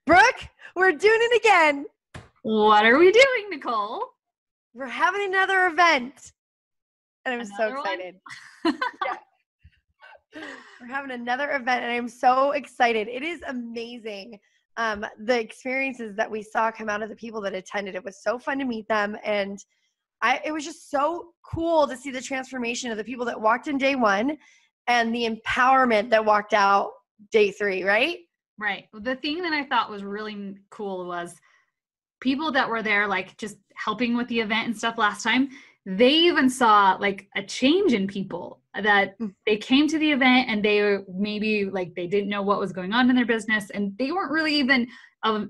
Brooke, we're doing it again. What are we doing, Nicole? We're having another event. And I'm so Another excited. Yeah. We're having another event and I'm so excited. It is amazing. The experiences that we saw come out of the people that attended. It was so fun to meet them. And it was just so cool to see the transformation of the people that walked in day one and the empowerment that walked out day three, right? Right. The thing that I thought was really cool was people that were there, like just helping with the event and stuff last time. They even saw like a change in people that they came to the event and they maybe like they didn't know what was going on in their business and they weren't really even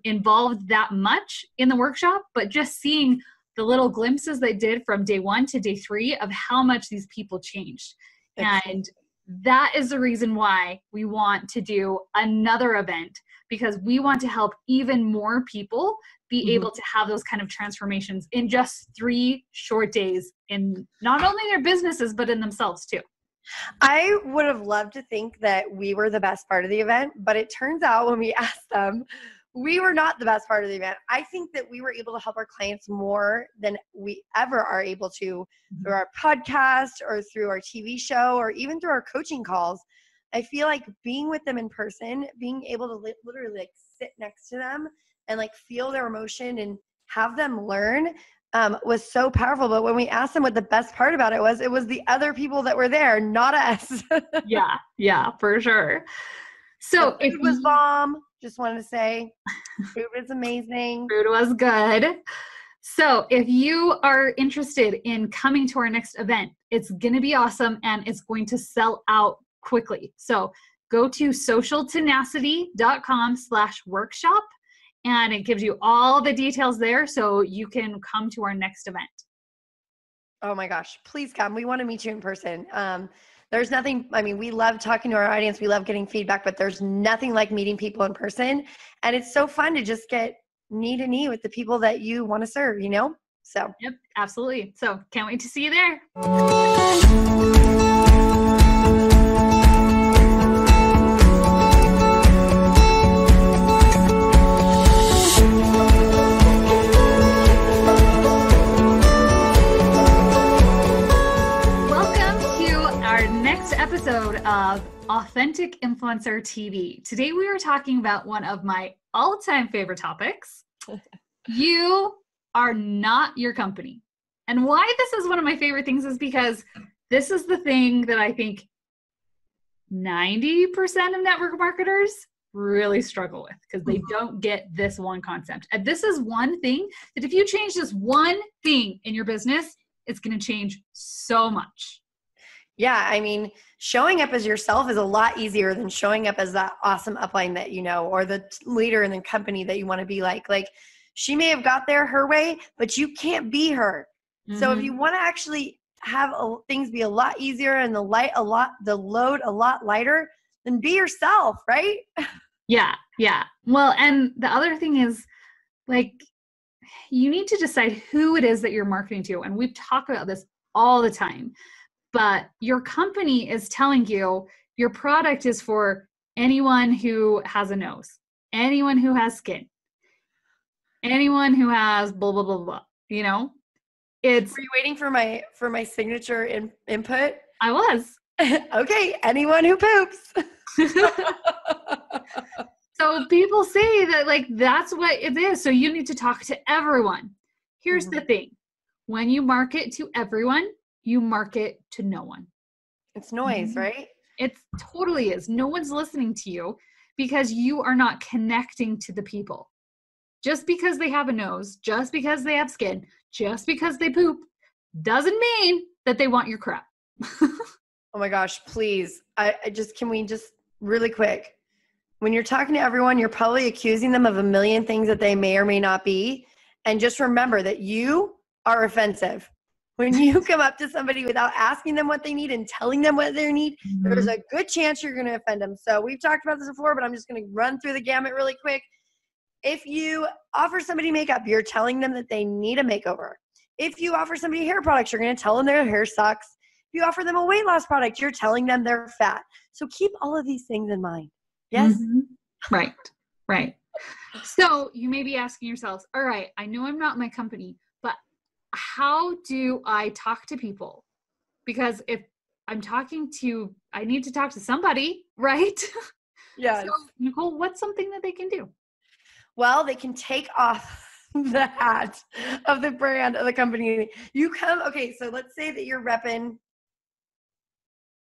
involved that much in the workshop, but just seeing the little glimpses they did from day one to day three of how much these people changed. And that is the reason why we want to do another event, because we want to help even more people be able to have those kind of transformations in just 3 short days in not only their businesses, but in themselves too. I would have loved to think that we were the best part of the event, but it turns out when we asked them, we were not the best part of the event. I think that we were able to help our clients more than we ever are able to through our podcast or through our TV show or even through our coaching calls. I feel like being with them in person, being able to literally like sit next to them and like feel their emotion and have them learn was so powerful. But when we asked them what the best part about it was the other people that were there, not us. Yeah, for sure. So it was bomb. Just wanted to say, food was amazing. Food was good. So if you are interested in coming to our next event, it's going to be awesome and it's going to sell out quickly. So go to socialtenacity.com/workshop and it gives you all the details there so you can come to our next event. Oh my gosh, please come. We want to meet you in person. There's nothing, I mean, we love talking to our audience. We love getting feedback, but there's nothing like meeting people in person. And it's so fun to just get knee to knee with the people that you want to serve, you know? So. Yep, absolutely. So can't wait to see you there. Episode of Authentic Influencer TV. Today we are talking about one of my all-time favorite topics. You are not your company. And why this is one of my favorite things is because this is the thing that I think 90% of network marketers really struggle with because they don't get this one concept. And this is one thing that if you change this one thing in your business, it's going to change so much. Yeah, I mean, showing up as yourself is a lot easier than showing up as that awesome upline that you know, or the leader in the company that you want to be like. Like, she may have got there her way, but you can't be her. So if you want to actually have things be a lot easier and the load a lot lighter, then be yourself, right? Yeah. Well, and the other thing is, like, you need to decide who it is that you're marketing to. And we talk about this all the time. But your company is telling you your product is for anyone who has a nose, anyone who has skin, anyone who has blah, blah, blah, blah. You know, Were you waiting for my signature input? I was. Okay. Anyone who poops. So people say that like, that's what it is. So you need to talk to everyone. Here's the thing. When you market to everyone, you market to no one. It's noise, right? It totally is. No one's listening to you because you are not connecting to the people. Just because they have a nose, just because they have skin, just because they poop, doesn't mean that they want your crap. Oh my gosh, please. Can we just really quick, when you're talking to everyone, you're probably accusing them of a million things that they may or may not be. And just remember that you are offensive. When you come up to somebody without asking them what they need and telling them what they need, there's a good chance you're going to offend them. So we've talked about this before, but I'm just going to run through the gamut really quick. If you offer somebody makeup, you're telling them that they need a makeover. If you offer somebody hair products, you're going to tell them their hair sucks. If you offer them a weight loss product, you're telling them they're fat. So keep all of these things in mind. Yes? Right. So you may be asking yourselves, all right, I know I'm not my company, but how do I talk to people? Because if I'm I need to talk to somebody, right? Yes. So Nicole, what's something that they can do? Well, they can take off the hat of the brand of the company. Okay, so let's say that you're repping,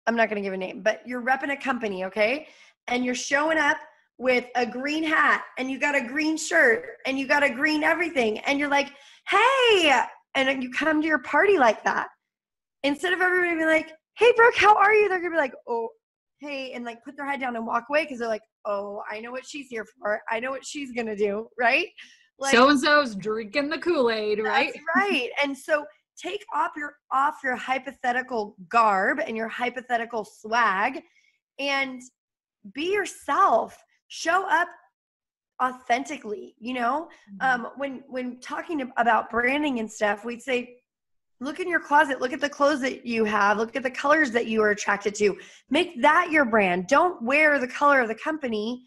I'm not going to give a name, but you're repping a company, okay? And you're showing up with a green hat and you got a green shirt and you got a green everything. And you're like, hey, and you come to your party like that. Instead of everybody being like, hey, Brooke, how are you? They're going to be like, oh, hey, and like put their head down and walk away because they're like, oh, I know what she's here for. I know what she's going to do, right? Like, so-and-so's drinking the Kool-Aid, right? That's right. And so take off your hypothetical garb and your hypothetical swag and be yourself. Show up authentically, when talking about branding and stuff, we'd say, look in your closet, look at the clothes that you have, look at the colors that you are attracted to. Make that your brand. Don't wear the color of the company,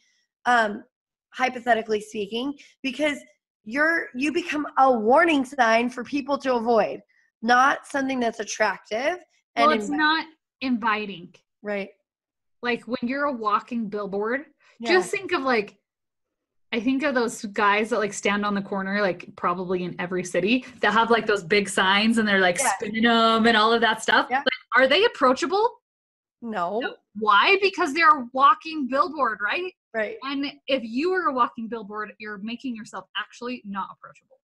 hypothetically speaking, because you become a warning sign for people to avoid, not something that's attractive. Well, it's not inviting. Right. Like when you're a walking billboard, just think of I think of those guys that like stand on the corner, like probably in every city, that have like those big signs and they're like spinning them and all of that stuff. Yeah. Like, are they approachable? No. Why? Because they're a walking billboard, right? Right. And if you are a walking billboard, you're making yourself actually not approachable.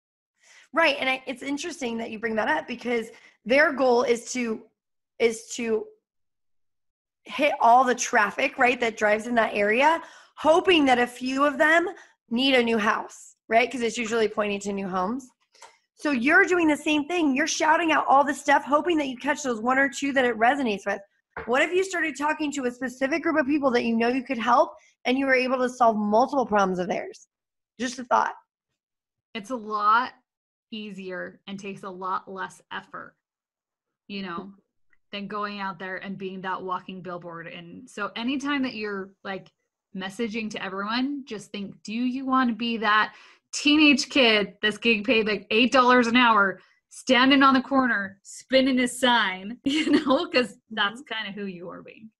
Right. And it's interesting that you bring that up because their goal is to hit all the traffic, right, that drives in that area, hoping that a few of them need a new house, right? Because it's usually pointing to new homes. So you're doing the same thing. You're shouting out all the stuff, hoping that you catch those one or two that it resonates with. What if you started talking to a specific group of people that you know you could help and you were able to solve multiple problems of theirs? Just a thought. It's a lot easier and takes a lot less effort, than going out there and being that walking billboard. And so anytime that you're like messaging to everyone, just think, do you want to be that teenage kid that's getting paid like $8 an hour, standing on the corner, spinning his sign, because that's kind of who you are being.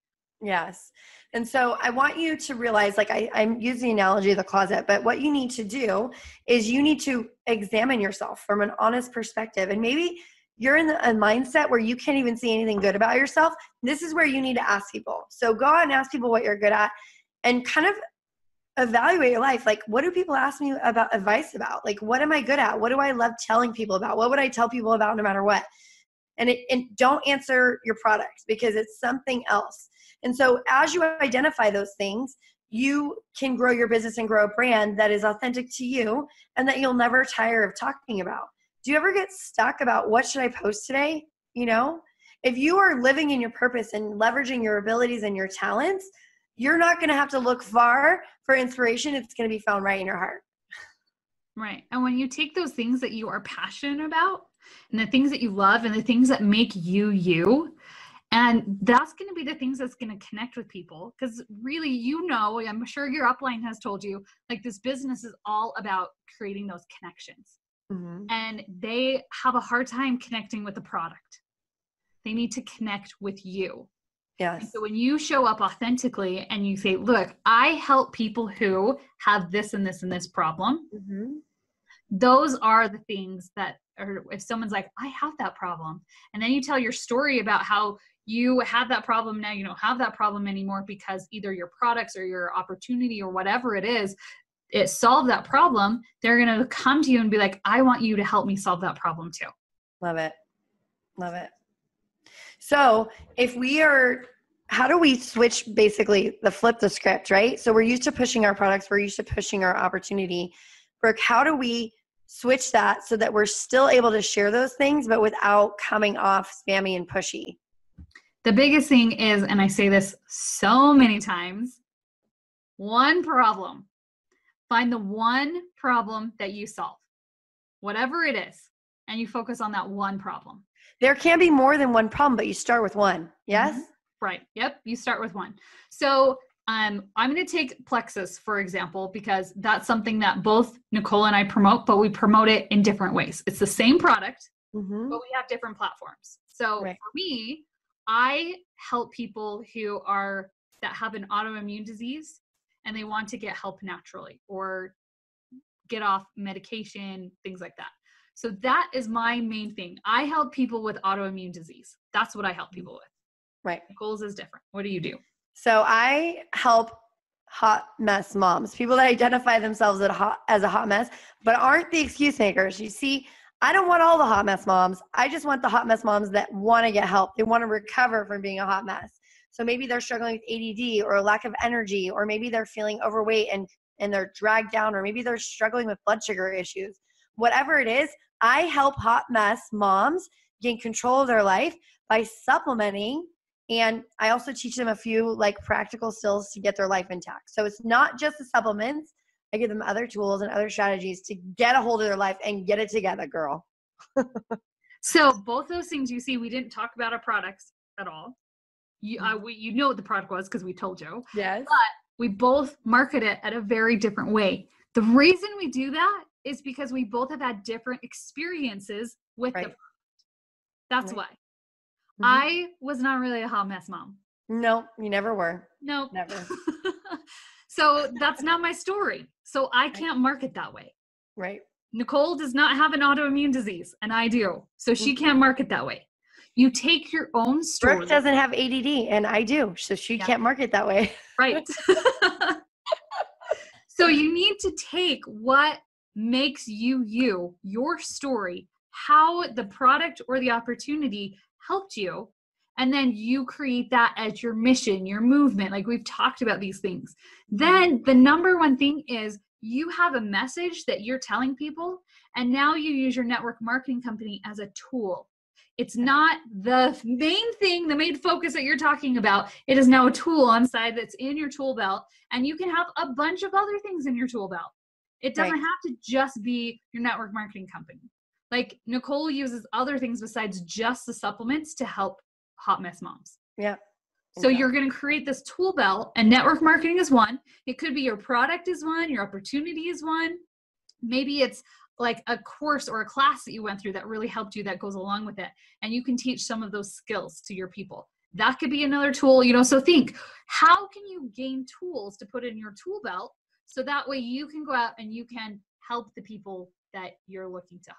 Yes. And so I want you to realize, like I'm using the analogy of the closet, but what you need to do is you need to examine yourself from an honest perspective. And maybe you're in a mindset where you can't even see anything good about yourself. This is where you need to ask people. So go out and ask people what you're good at and kind of evaluate your life. Like, what do people ask me about advice about? Like, what am I good at? What do I love telling people about? What would I tell people about no matter what? And don't answer your products because it's something else. And so as you identify those things, you can grow your business and grow a brand that is authentic to you and that you'll never tire of talking about. Do you ever get stuck about what should I post today? If you are living in your purpose and leveraging your abilities and your talents, you're not going to have to look far for inspiration. It's going to be found right in your heart. Right. And when you take those things that you are passionate about and the things that you love and the things that make you you, and that's going to be the things that's going to connect with people. Because really, I'm sure your upline has told you, like this business is all about creating those connections. Mm-hmm. And they have a hard time connecting with the product. They need to connect with you. Yes. And so when you show up authentically and you say, look, I help people who have this and this and this problem. Mm-hmm. Those are the things that, or if someone's like, I have that problem. And then you tell your story about how you have that problem. Now you don't have that problem anymore because either your products or your opportunity or whatever it is, it solved that problem. They're going to come to you and be like, I want you to help me solve that problem too. Love it. Love it. So how do we switch basically flip the script, right? So we're used to pushing our products. We're used to pushing our opportunity. Brooke, how do we switch that so that we're still able to share those things, but without coming off spammy and pushy? The biggest thing is, and I say this so many times, one problem. Find the one problem that you solve, whatever it is, and you focus on that one problem. There can be more than one problem, but you start with one. Yes? Mm-hmm. Right. Yep. You start with one. So I'm going to take Plexus, for example, because that's something that both Nicole and I promote, but we promote it in different ways. It's the same product, but we have different platforms. So for me, I help people that have an autoimmune disease and they want to get help naturally or get off medication, things like that. So that is my main thing. I help people with autoimmune disease. That's what I help people with. Right. Nicole's is different. What do you do? So I help hot mess moms, people that identify themselves as a hot mess, but aren't the excuse makers. You see, I don't want all the hot mess moms. I just want the hot mess moms that want to get help. They want to recover from being a hot mess. So maybe they're struggling with ADD or a lack of energy, or maybe they're feeling overweight and they're dragged down, or maybe they're struggling with blood sugar issues. Whatever it is, I help hot mess moms gain control of their life by supplementing. And I also teach them a few like practical skills to get their life intact. So it's not just the supplements. I give them other tools and other strategies to get a hold of their life and get it together, girl. So both those things you see, we didn't talk about our products at all. You know what the product was because we told you. Yes. But we both market it at a very different way. The reason we do that is because we both have had different experiences with the product. That's why. I was not really a hot mess mom. No, you never were. No, never. So that's not my story. So I can't market that way. Right. Nicole does not have an autoimmune disease, and I do. So she can't market that way. You take your own story. Brooke doesn't have ADD, and I do. So she can't market that way. Right. So you need to take what makes you, your story, how the product or the opportunity helped you, and then you create that as your mission, your movement. Like we've talked about these things. Then the number one thing is you have a message that you're telling people, and now you use your network marketing company as a tool. It's not the main thing, the main focus that you're talking about. It is now a tool on side that's in your tool belt, and you can have a bunch of other things in your tool belt. It doesn't have to just be your network marketing company. Like Nicole uses other things besides just the supplements to help hot mess moms. Yeah. So you're going to create this tool belt, and network marketing is one. It could be your product is one, your opportunity is one. Maybe it's like a course or a class that you went through that really helped you that goes along with it. And you can teach some of those skills to your people. That could be another tool, so think, how can you gain tools to put in your tool belt so that way you can go out and you can help the people that you're looking to help.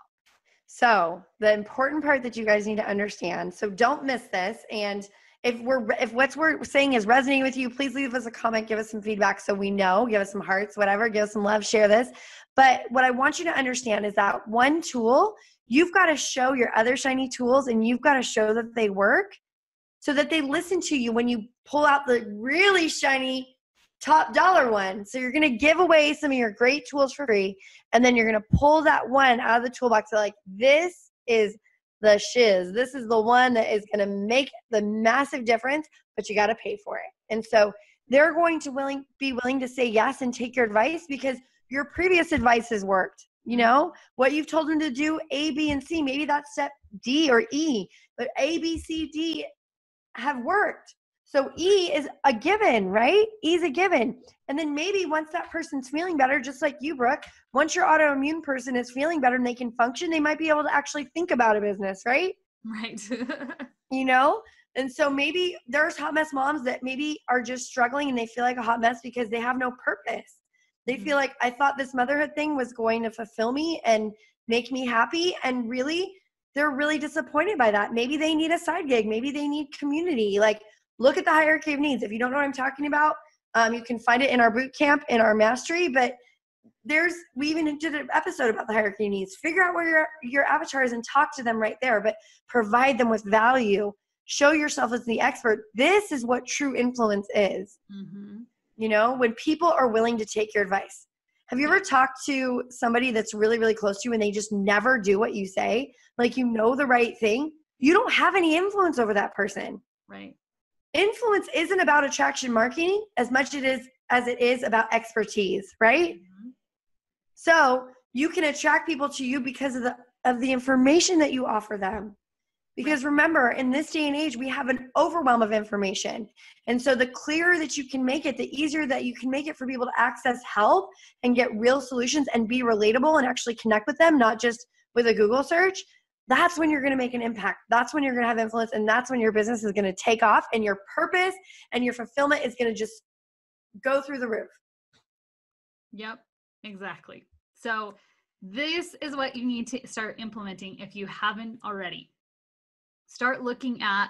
So the important part that you guys need to understand, so don't miss this. And if what we're saying is resonating with you, please leave us a comment, give us some feedback so we know, give us some hearts, whatever, give us some love, share this. But what I want you to understand is that one tool, you've got to show your other shiny tools, and you've got to show that they work so that they listen to you when you pull out the really shiny top dollar one. So you're going to give away some of your great tools for free, and then you're going to pull that one out of the toolbox. So like, this is the shiz. This is the one that is going to make the massive difference, but you got to pay for it. And so they're going to be willing to say yes and take your advice because your previous advice has worked. What you've told them to do, A, B, and C, maybe that's step D or E, but A, B, C, D have worked. So E is a given, right? E is a given. And then maybe once that person's feeling better, just like you, Brooke, once your autoimmune person is feeling better and they can function, they might be able to actually think about a business, right? Right. And so maybe there's hot mess moms that maybe are just struggling and they feel like a hot mess because they have no purpose. They feel like, I thought this motherhood thing was going to fulfill me and make me happy. And really, they're really disappointed by that. Maybe they need a side gig. Maybe they need community. Like, look at the hierarchy of needs. If you don't know what I'm talking about, you can find it in our boot camp, in our mastery. But we even did an episode about the hierarchy of needs. Figure out where your avatar is and talk to them right there, but provide them with value. Show yourself as the expert. This is what true influence is. Mm-hmm. When people are willing to take your advice. Have you ever talked to somebody that's really, really close to you and they just never do what you say? Like, the right thing. You don't have any influence over that person. Right. Influence isn't about attraction marketing as much as it is about expertise, right? Mm-hmm. So you can attract people to you because of the information that you offer them. Because remember, in this day and age, we have an overwhelm of information. And so the clearer that you can make it, the easier that you can make it for people to access help and get real solutions and be relatable and actually connect with them, not just with a Google search. That's when you're going to make an impact. That's when you're going to have influence. And that's when your business is going to take off and your purpose and your fulfillment is going to just go through the roof. Yep, exactly. So this is what you need to start implementing if you haven't already. Start looking at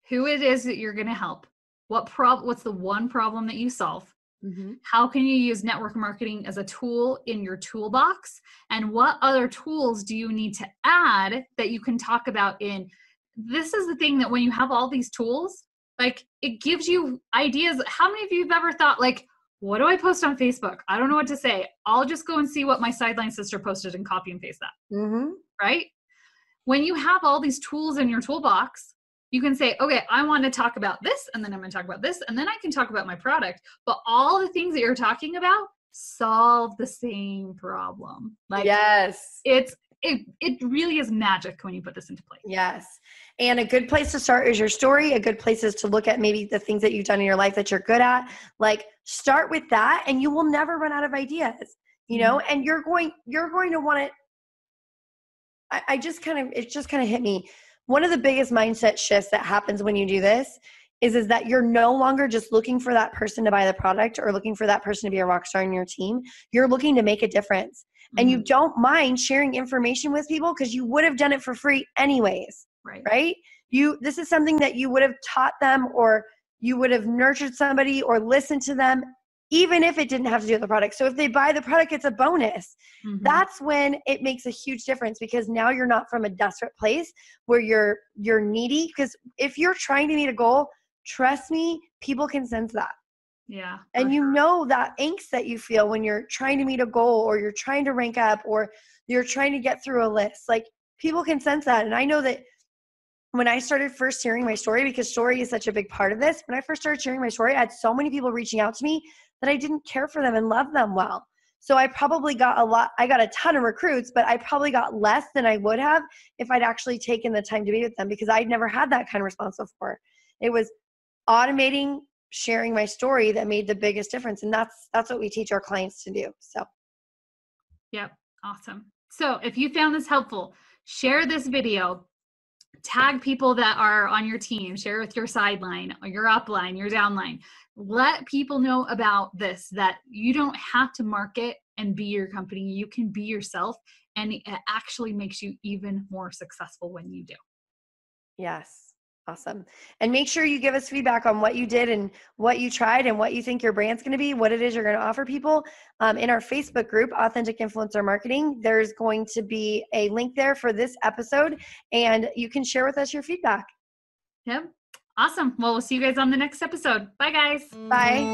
who it is that you're going to help. What's the one problem that you solve? Mm-hmm. How can you use network marketing as a tool in your toolbox? And what other tools do you need to add that you can talk about in? This is the thing that when you have all these tools, like it gives you ideas. How many of you have ever thought like, what do I post on Facebook? I don't know what to say. I'll just go and see what my sideline sister posted and copy and paste that. Mm-hmm. Right? When you have all these tools in your toolbox, you can say, okay, I want to talk about this, and then I'm going to talk about this, and then I can talk about my product. But all the things that you're talking about solve the same problem. Like, yes. It really is magic when you put this into place. Yes. And a good place to start is your story. A good place is to look at maybe the things that you've done in your life that you're good at. Like start with that and you will never run out of ideas, you know, and you're going to want it. It just kind of hit me. One of the biggest mindset shifts that happens when you do this is that you're no longer just looking for that person to buy the product or looking for that person to be a rock star in your team. You're looking to make a difference. And you don't mind sharing information with people because you would have done it for free anyways, right? This is something that you would have taught them or you would have nurtured somebody or listened to them, even if it didn't have to do with the product. So if they buy the product, it's a bonus. Mm-hmm. That's when it makes a huge difference because now you're not from a desperate place where you're needy. Because if you're trying to meet a goal, trust me, people can sense that. Yeah. And you know that angst that you feel when you're trying to meet a goal or you're trying to rank up or you're trying to get through a list. Like people can sense that. And I know that when I started first sharing my story, because story is such a big part of this, when I first started sharing my story, I had so many people reaching out to me that I didn't care for them and love them well. So I probably got I got a ton of recruits, but I probably got less than I would have if I'd actually taken the time to be with them because I'd never had that kind of response before. It was automating sharing my story that made the biggest difference. And that's what we teach our clients to do. So. Yep. Awesome. So if you found this helpful, share this video, tag people that are on your team, share with your sideline or your upline, your downline. Let people know about this, that you don't have to market and be your company. You can be yourself and it actually makes you even more successful when you do. Yes. Awesome. And make sure you give us feedback on what you did and what you tried and what you think your brand's going to be, what it is you're going to offer people. In our Facebook group, Authentic Influencer Marketing, there's going to be a link there for this episode and you can share with us your feedback. Yep. Awesome. Well, we'll see you guys on the next episode. Bye, guys. Bye.